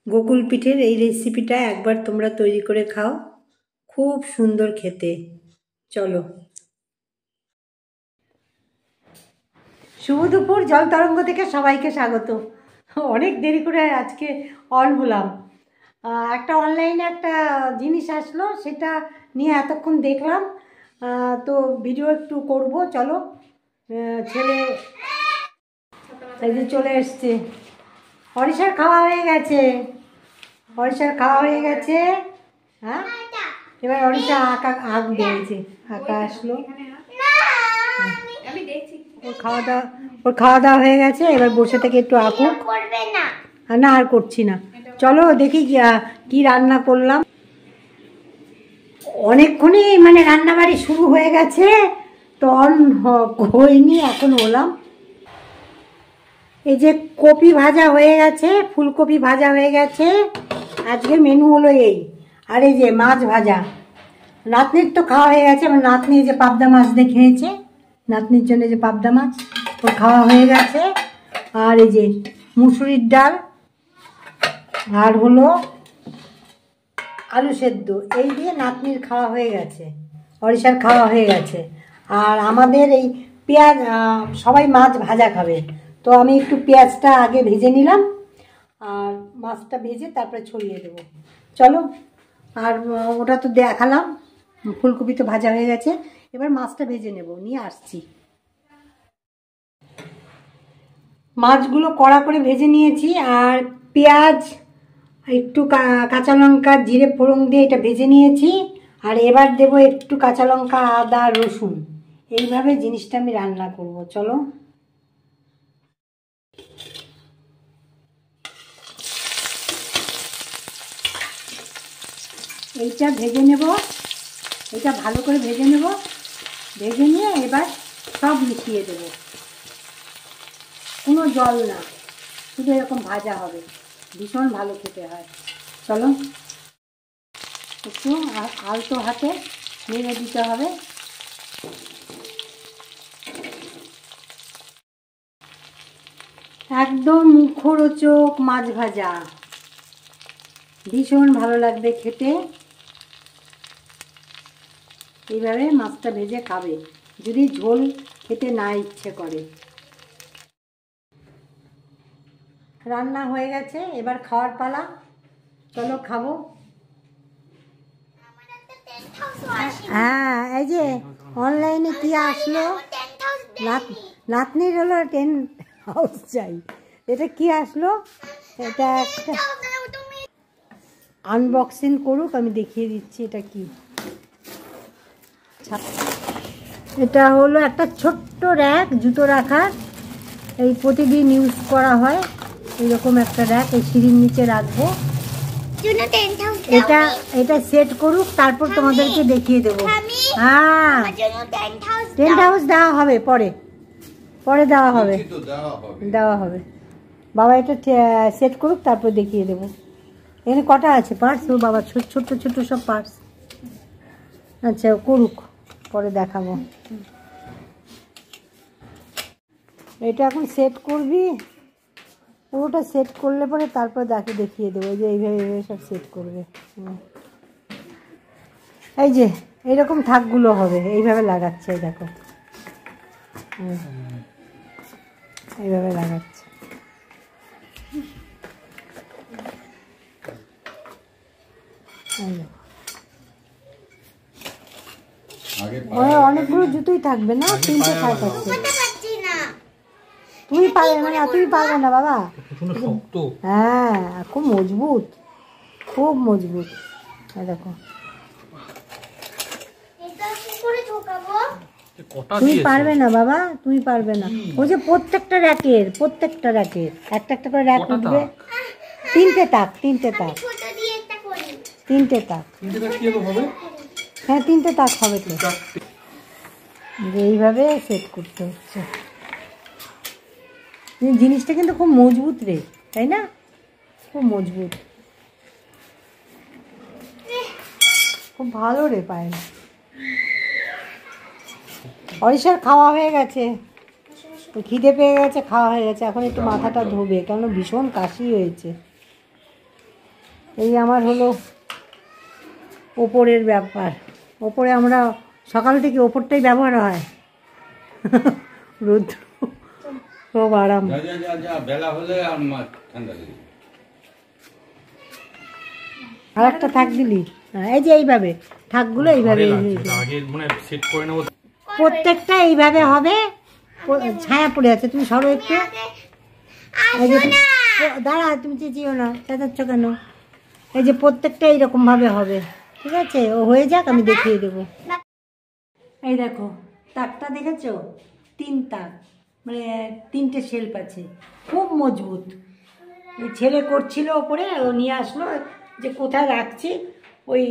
গোকুল পিঠের এই রেসিপিটা একবার তোমরা তৈরি করে খাও, খুব সুন্দর খেতে। চলো। শুভ দুপুর, জল তরঙ্গ থেকে সবাইকে স্বাগত। অনেক দেরি করে আজকে অন হলাম। একটা অনলাইনে একটা জিনিস আসলো, সেটা নিয়ে এতক্ষণ দেখলাম, তো ভিডিও একটু করব। চলো। ছেলে এই যে চলে এসছে। হরিষার খাওয়া হয়ে গেছে, হরিষার খাওয়া হয়ে গেছে। হ্যাঁ, এবার হরিষা আঁক দিয়েছে, আঁকা আসলো। ওর খাওয়া দাওয়া হয়ে গেছে, এবার বসে থেকে একটু আঁকুক। না, আর করছি না। চলো দেখি কি রান্না করলাম। অনেকক্ষণই মানে রান্নাবাড়ি শুরু হয়ে গেছে, তো অন হয়নি, এখন হলাম। এই যে কপি ভাজা হয়ে গেছে, ফুলকপি ভাজা হয়ে গেছে। আজকে মেনু হলো এই। আর এই যে মাছ ভাজা। নাতনির তো খাওয়া হয়ে গেছে, আমার নাতনি যে পাবদা মাছ দিয়ে খেয়েছে, নাতনির জন্য যে পাবদা মাছ, ওর খাওয়া হয়ে গেছে। আর এই যে মুসুরির ডাল, আর হলো আলু সেদ্ধ, এই দিয়ে নাতনির খাওয়া হয়ে গেছে, হরিষার খাওয়া হয়ে গেছে। আর আমাদের এই পেঁয়াজ, সবাই মাছ ভাজা খাবে, তো আমি একটু পেঁয়াজটা আগে ভেজে নিলাম, আর মাছটা ভেজে তারপরে ছড়িয়ে দেবো। চলো। আর ওটা তো দেখালাম, ফুলকপি তো ভাজা হয়ে গেছে, এবার মাছটা ভেজে নেব, নিয়ে আসছি। মাছগুলো কড়া করে ভেজে নিয়েছি, আর পেঁয়াজ, একটু কাঁচা লঙ্কা, জিরে ফোড়ন দিয়ে এটা ভেজে নিয়েছি। আর এবার দেব একটু কাঁচা লঙ্কা, আদা, রসুন। এইভাবে জিনিসটা আমি রান্না করব। চলো। এইটা ভেজে নেব, এটা ভালো করে ভেজে নেব। ভেজে নিয়ে এবার সব মিশিয়ে দেব, কোনো জল না, শুধু এরকম ভাজা হবে, ভীষণ ভালো খেতে হয়। চলো, একটু আলতো হাতে নেড়ে দিতে হবে। একদম মুখরোচক মাছ ভাজা, ভীষণ ভালো লাগবে খেতে। এইভাবে মাছটা ভেজে খাবে যদি ঝোল খেতে না ইচ্ছে করে। রান্না হয়ে গেছে, এবার খাওয়ার পালা। চলো খাবো। হ্যাঁ, এই যে অনলাইনে কি আসলো, নাতনির হলো 10 হাউস চাই। এটা কি আসলো, এটা একটা আনবক্সিং করুক, আমি দেখিয়ে দিচ্ছি এটা কি। এটা হলো একটা ছোট্ট র্যাক, জুতো রাখার, এই প্রতিদিন ইউজ করা হয় এরকম একটা র্যাক, এই সিঁড়ির নিচে রাখবো। এটা এটা সেট করুক, তারপর তোমাদেরকে দেখিয়ে দেবো। হ্যাঁ, 10 হাউস দেওয়া হবে, পরে পরে দেওয়া হবে, দেওয়া হবে। বাবা এটা সেট করুক, তারপর দেখিয়ে দেবো। এখানে কটা আছে পার্টস, ও বাবা, ছোট ছোট ছোট সব পার্টস। আচ্ছা, করুক, পরে দেখাবো। এটা এখন সেট করবি, পুরোটা সেট করলে পরে তারপর দেখিয়ে দেবো যে এইভাবে এইভাবে সব সেট করবে। এই যে এইরকম থাকগুলো হবে, এইভাবে লাগাচ্ছে, দেখো এইভাবে লাগাচ্ছে। অনেকগুলো জুতোই থাকবে না, 3টে থাক আছে। তুমি পারবে না, তুমি পারবে না বাবা। হ্যাঁ, খুব মজবুত, খুব মজবুত। দেখো, তুমি পারবে না বাবা, তুমি পারবে না। ওই যে প্রত্যেকটা র্যাকের একটা একটা করে র্যাক উঠবে। 3টে তাক, 3টে তাক, 3টে তাক। হ্যাঁ, 3টে তাক হবে তো। এইভাবে সেট করতে হচ্ছে। জিনিসটা কিন্তু খুব মজবুত রে, তাই না? খুব মজবুত, খুব ভালো রে পায়। হরিষার খাওয়া হয়ে গেছে, খিদে পেয়ে গেছে, খাওয়া হয়ে গেছে। এখন একটু মাথাটা ধোবে, কারণ ভীষণ কাশি হয়েছে। এই আমার হলো ওপরের ব্যাপার। ওপরে আমরা সকাল থেকে ওপরটাই ব্যবহার হয়। রোদ খুব আরাম। বেলা হলে ঠান্ডা লেগে আর একটা থাক দিলি, এই যে এইভাবে থাকগুলো এইভাবে প্রত্যেকটা এইভাবে হবে। ছায়া পড়ে আছে, তুমি সরো একটু। এই যে দাঁড়া, তুমি চেঁচিও না, চেঁচাচ্ছ কেন? এই যে প্রত্যেকটা এইরকম ভাবে হবে, ঠিক আছে? ও হয়ে যাক, আমি দেখিয়ে দেবো। এই দেখো তাকটা দেখেছো? 3 তাক, মানে 3টে শেল্ফ আছে, খুব মজবুত। ছেলে করছিল ওপরে, ও নিয়ে আসলো যে কোথায় রাখছি। ওই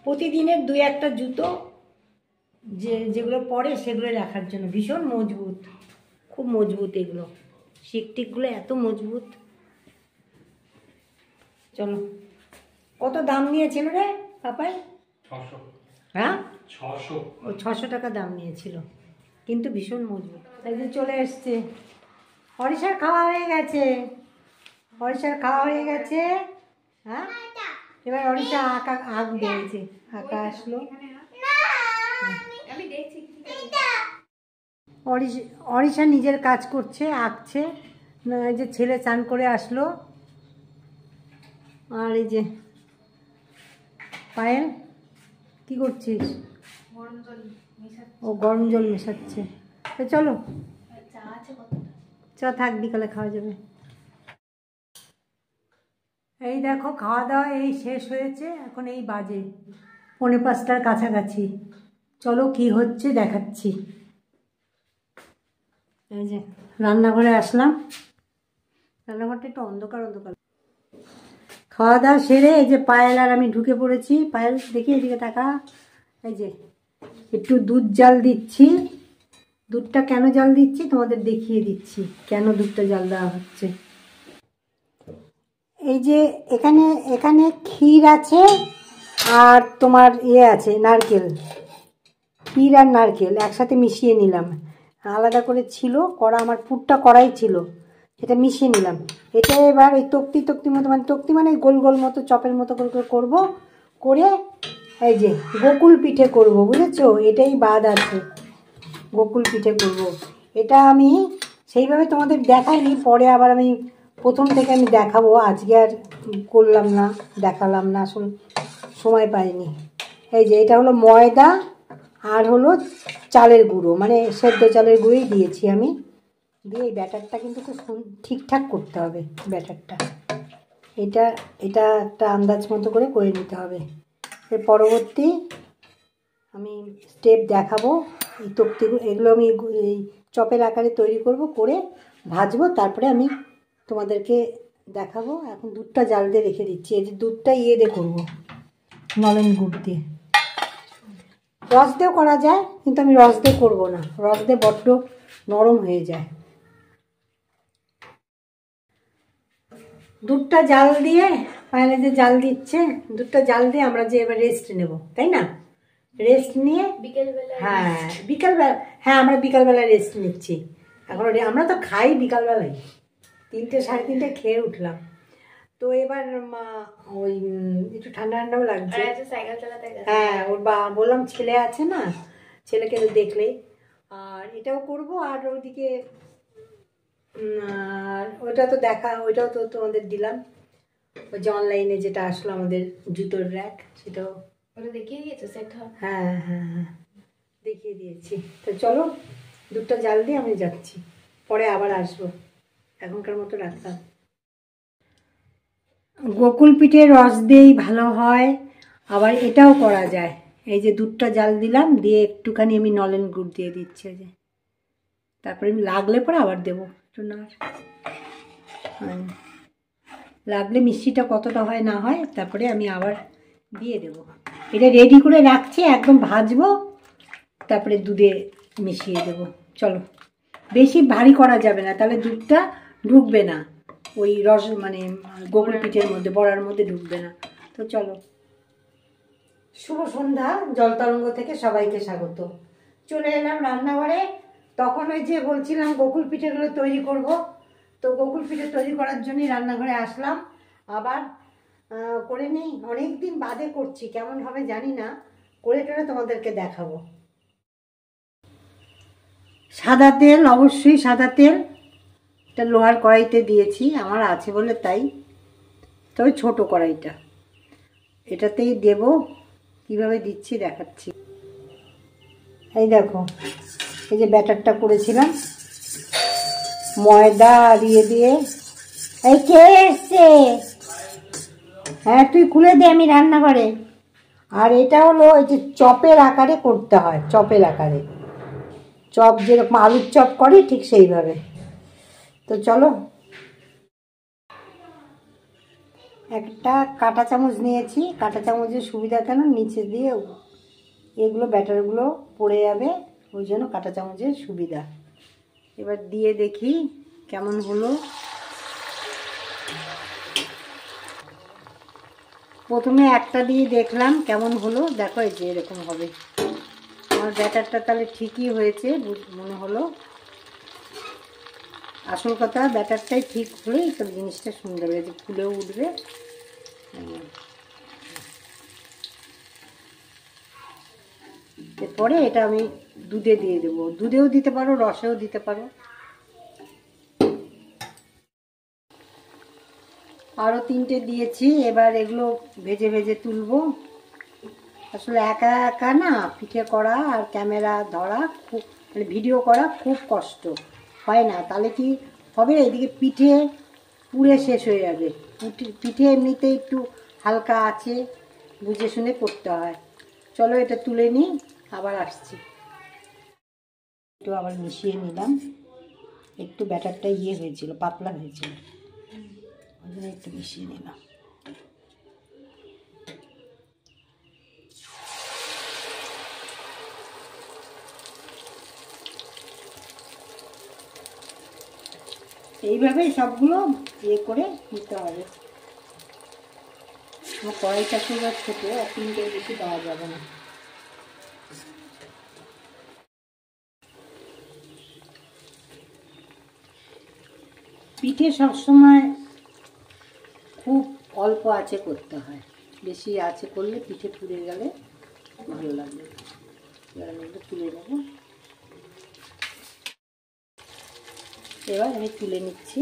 প্রতিদিনের 2-1টা জুতো যেগুলো পরে সেগুলো রাখার জন্য। ভীষণ মজবুত, খুব মজবুত এগুলো। শিকটিকগুলো এত মজবুত। চলো, কত দাম নিয়েছিল রে পাপাই? 600। হ্যাঁ 600। ও 600 টাকা দাম নিয়েছিল, কিন্তু ভীষণ মজবুত। তাই যে চলে এসছে। হরিষার খাওয়া হয়ে গেছে, হরিষার খাওয়া হয়ে গেছে। হ্যাঁ, এবার হরিষা আঁকা আঁক দিয়েছে, আঁকা আসলো। অরিষা নিজের কাজ করছে, আঁকছে। এই যে ছেলে চান করে আসলো। আর এই যে পায়েল, কি করছিস? ও গরম জল মেশাচ্ছে। তো চলো, চা থাক, বিকালে খাওয়া যাবে। এই দেখো খাওয়া দাওয়া এই শেষ হয়েছে, এখন এই বাজে 4:45টার কাছাকাছি। চলো কি হচ্ছে দেখাচ্ছি। এই যে রান্নাঘরে আসলাম, রান্নাঘরটা একটু অন্ধকার অন্ধকার। খাওয়া দাওয়া সেরে এই যে পায়েল আর আমি ঢুকে পড়েছি। পায়েল দেখি এদিকে টাকা। এই যে একটু দুধ জাল দিচ্ছি। দুধটা কেন জাল দিচ্ছি তোমাদের দেখিয়ে দিচ্ছি, কেন দুধটা জাল দেওয়া হচ্ছে। এই যে এখানে এখানে ক্ষীর আছে আর তোমার আছে নারকেল। ক্ষীর আর নারকেল একসাথে মিশিয়ে নিলাম। আলাদা করে ছিল কড়া, আমার পুরটা কড়াই ছিল, এটা মিশিয়ে নিলাম। এটা এবার ওই তক্তি মতো, মানে তক্তি মানে গোল গোল মতো চপের মতো করে করবো। করে এই যে গোকুল পিঠে করব, বুঝেছো? এটাই বাদ আছে, গোকুল পিঠে করব। এটা আমি সেইভাবে তোমাদের দেখাইনি, পরে আবার আমি প্রথম থেকে আমি দেখাবো। আজকে আর করলাম না, দেখালাম না, আসলে সময় পাইনি। এই যে এটা হলো ময়দা আর হলো চালের গুঁড়ো, মানে সেদ্ধ চালের গুঁড়োই দিয়েছি আমি। দিয়ে এই ব্যাটারটা কিন্তু খুব ঠিকঠাক করতে হবে ব্যাটারটা। এটা এটা একটা আন্দাজ মতো করে নিতে হবে। এর পরবর্তী আমি স্টেপ দেখাবো। এই তক্তিগুলো এগুলো আমি এই চপের আকারে তৈরি করব, করে ভাজবো, তারপরে আমি তোমাদেরকে দেখাবো। এখন দুধটা জাল দিয়ে রেখে দিচ্ছি। এই যে দুধটা দিয়ে করবো, নলেন গুড় দিয়ে। রস দিয়েও করা যায়, কিন্তু আমি রস দিয়ে করবো না, রস দিয়ে বড্ড নরম হয়ে যায়। দুধটা জাল দিয়ে পায়েলে যে জাল দিচ্ছে, দুধটা জাল দিয়ে আমরা যে এবার রেস্ট নেব, তাই না? রেস্ট নিয়ে বিকেলবেলা, হ্যাঁ বিকালবেলা, হ্যাঁ আমরা বিকালবেলা রেস্ট নিচ্ছি এখন। আমরা তো খাই বিকালবেলায়, 3টে 3:30 খেয়ে উঠলাম। তো এবার ওই একটু ঠান্ডা ঠান্ডাও লাগছে। হ্যাঁ, ওর বললাম ছেলে আছে না, ছেলেকে তো দেখলেই। আর এটাও করব, আর ওইদিকে ওইটা তো ওইটাও তো তোমাদের দিলাম, ওই যে অনলাইনে যেটা আসলো আমাদের জুতোর র্যাক, সেটাও দেখিয়ে দিয়েছে সেট। হ্যাঁ হ্যাঁ হ্যাঁ, দেখিয়ে দিয়েছি। তো চলো দুধটা জাল দিয়ে আমি যাচ্ছি, পরে আবার আসবো। এখনকার মতো রাখলাম। গোকুল পিঠে রস দিয়েই ভালো হয়, আবার এটাও করা যায়। এই যে দুধটা জাল দিলাম, দিয়ে একটুখানি আমি নলেন গুড় দিয়ে দিচ্ছি। যে তারপরে আমি লাগলে পরে আবার দেবো একটু, না লাগলে মিষ্টিটা কতটা হয় না হয় তারপরে আমি আবার দিয়ে দেবো। এটা রেডি করে রাখছি, একদম ভাজবো, তারপরে দুধে মিশিয়ে দেবো। চলো, বেশি ভারী করা যাবে না, তাহলে দুধটা ঢুকবে না ওই রস, মানে গোকুল পিঠের মধ্যে, বড়ার মধ্যে ঢুকবে না। তো চলো, শুভ সন্ধ্যা, জলতরঙ্গ থেকে সবাইকে স্বাগত। চলে এলাম রান্নাঘরে। তখন ওই যে বলছিলাম গোকুল পিঠেগুলো তৈরি করব, তো গোকুল পিঠে তৈরি করার জন্যই রান্নাঘরে আসলাম। আবার করে নিই, অনেক দিন বাদে করছি, কেমন হবে জানি না, করে টোরে তোমাদেরকে দেখাবো। সাদা তেল, অবশ্যই সাদা তেল, এটা লোহার কড়াইতে দিয়েছি, আমার আছে বলে তাই, তবে ছোট কড়াইটা, এটাতেই দেব। কিভাবে দিচ্ছি দেখাচ্ছি। এই দেখো, এই যে ব্যাটারটা করেছিলাম ময়দা দিয়ে দিয়ে। এই কে এসছে? হ্যাঁ তুই খুলে দে, আমি রান্না করে। আর এটা হলো এই যে চপের আকারে করতে হয়, চপের আকারে, চপ যেরকম আলুর চপ করি ঠিক সেইভাবে। তো চলো, একটা কাঁটা চামচ নিয়েছি, কাঁটা চামচের সুবিধা কেন, নিচে দিয়ে এগুলো ব্যাটারগুলো পড়ে যাবে, ওই জন্য কাঁটা চামচের সুবিধা। এবার দিয়ে দেখি কেমন হলো। প্রথমে একটা দিয়ে দেখলাম কেমন হলো, দেখো এই যে এরকম হবে। আমার ব্যাটারটা তাহলে ঠিকই হয়েছে মনে হলো। আসল কথা ব্যাটারটাই ঠিক হলেই তো জিনিসটা সুন্দর হয়েছে, ফুলেও উঠবে। এরপরে এটা আমি দুধে দিয়ে দেবো, দুধেও দিতে পারো, রসেও দিতে পারো। আরও 3টে দিয়েছি, এবার এগুলো ভেজে ভেজে তুলবো। আসলে একা একা না পিঠে করা আর ক্যামেরা ধরা খুব, মানে ভিডিও করা খুব কষ্ট হয় না, তাহলে কি হবে, এদিকে পিঠে পুড়ে শেষ হয়ে যাবে। পিঠে এমনিতে একটু হালকা আছে, বুঝে শুনে করতে হয়। চলো এটা তুলে নিই, আবার আসছি। একটু আবার মিশিয়ে নিলাম, একটু ব্যাটারটা হয়েছিল, পাতলা হয়েছিল, ওই জন্য একটু মিশিয়ে নিলাম। এইভাবেই সবগুলো করে নিতে হবে। আমার কড়াইটা খুব ছোট, 3টে বেশি দেওয়া যাবে না। পিঠে সবসময় খুব অল্প আঁচে করতে হয়, বেশি আঁচে করলে পিঠে পুড়ে গেলে ভালো লাগবে। এবার আমি একটু তুলে নেব। এবার আমি তুলে নিচ্ছি।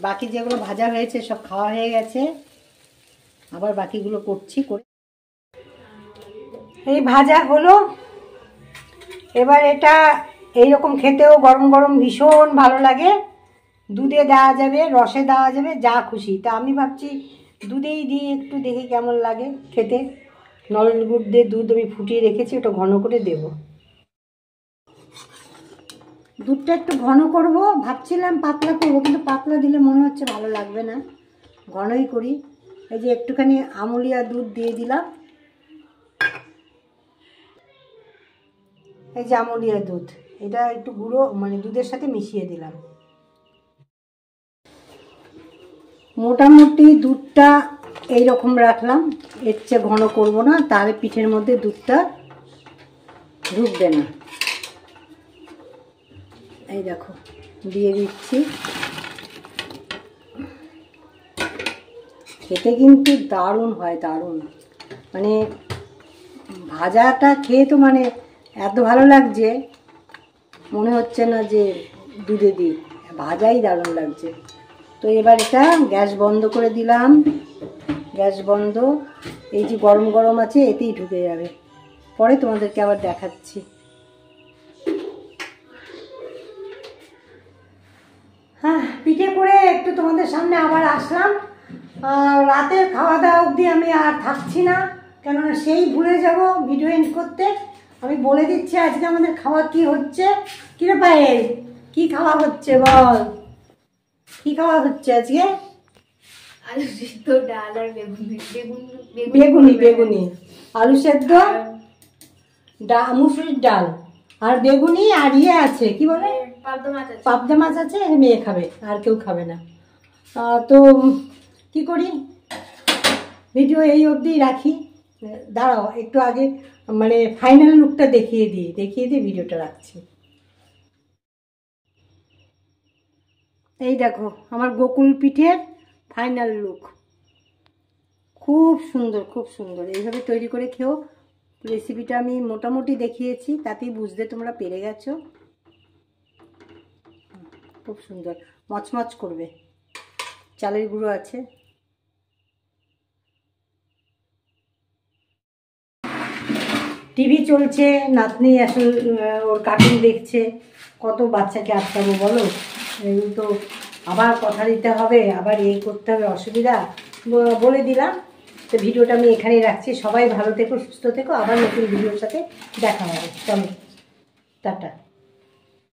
বাকি যেগুলো ভাজা হয়েছে সব খাওয়া হয়ে গেছে, আবার বাকিগুলো করছি। করে এই ভাজা হলো। এবার এটা এইরকম খেতেও গরম গরম ভীষণ ভালো লাগে। দুধে দেওয়া যাবে, রসে দেওয়া যাবে, যা খুশি। তা আমি ভাবছি দুধেই দিই একটু, দেখি কেমন লাগে খেতে। নলেন গুড় দিয়ে দুধ আমি ফুটিয়ে রেখেছি, ওটা ঘন করে দেব। দুধটা একটু ঘন করব, ভাবছিলাম পাতলা করবো, কিন্তু পাতলা দিলে মনে হচ্ছে ভালো লাগবে না, ঘনই করি। এই যে একটুখানি আমুলিয়া দুধ দিয়ে দিলাম, এই যে আমুলিয়া দুধ, এটা একটু গুঁড়ো মানে দুধের সাথে মিশিয়ে দিলাম। মোটামুটি দুধটা এইরকম রাখলাম, এর চেয়ে ঘন করব না, তাহলে পিঠের মধ্যে দুধটা ঢুকবে না। এই দেখো দিয়ে দিচ্ছি। খেতে কিন্তু দারুণ হয়, দারুণ। মানে ভাজাটা খেয়ে তো মানে এত ভালো লাগছে, মনে হচ্ছে না যে দুধে দিই, ভাজাই দারুণ লাগছে। তো এবার এটা গ্যাস বন্ধ করে দিলাম, গ্যাস বন্ধ। এই যে গরম গরম আছে, এতেই ঢুকে যাবে, পরে তোমাদেরকে আবার দেখাচ্ছি। হ্যাঁ, পিঠে করে একটু তোমাদের সামনে আবার আসলাম। রাতের খাওয়া দাওয়া অবধি আমি আর থাকছি না, কেননা সেই ভুলে যাব ভিডিও এন্ড করতে। আমি বলে দিচ্ছি আজকে আমাদের খাওয়া কি হচ্ছে। কিরে পায়েল, কি খাওয়া হচ্ছে বল, কি খাওয়া হচ্ছে আজকে? আলু সিদ্ধ, ডাল আর বেগুনি। বেগুনি বেগুনি, আলু সেদ্ধ, মুসুরির ডাল আর বেগুনি, আর ইয়ে আছে কি বলে, পাবদা মাছ আছে, মেয়ে খাবে, আর কেউ খাবে না। তো কি করি, ভিডিও এই অবধি রাখি। দাঁড়াও একটু আগে মানে ফাইনাল লুকটা দেখিয়ে দিয়ে ভিডিওটা রাখছি। এই দেখো আমার গোকুল পিঠের ফাইনাল লুক। খুব সুন্দর, খুব সুন্দর। এইভাবে তৈরি করে খেও। রেসিপিটা আমি মোটামুটি দেখিয়েছি, তাতেই বুঝতে তোমরা পেরে গেছো। খুব সুন্দর, মচমচ করবে। চালের গুঁড়ো আছে। টিভি চলছে, নাতনি আসলে ওর কার্টুন দেখছে। কত বাচ্চাকে আটকাবো বলো? এই তো আবার কথা দিতে হবে, আবার এই করতে হবে, অসুবিধা। বলে দিলাম। তো ভিডিওটা আমি এখানেই রাখছি। সবাই ভালো থেকো, সুস্থ থেকো। আবার নতুন ভিডিওর সাথে দেখা হবে। চলো, টাটা।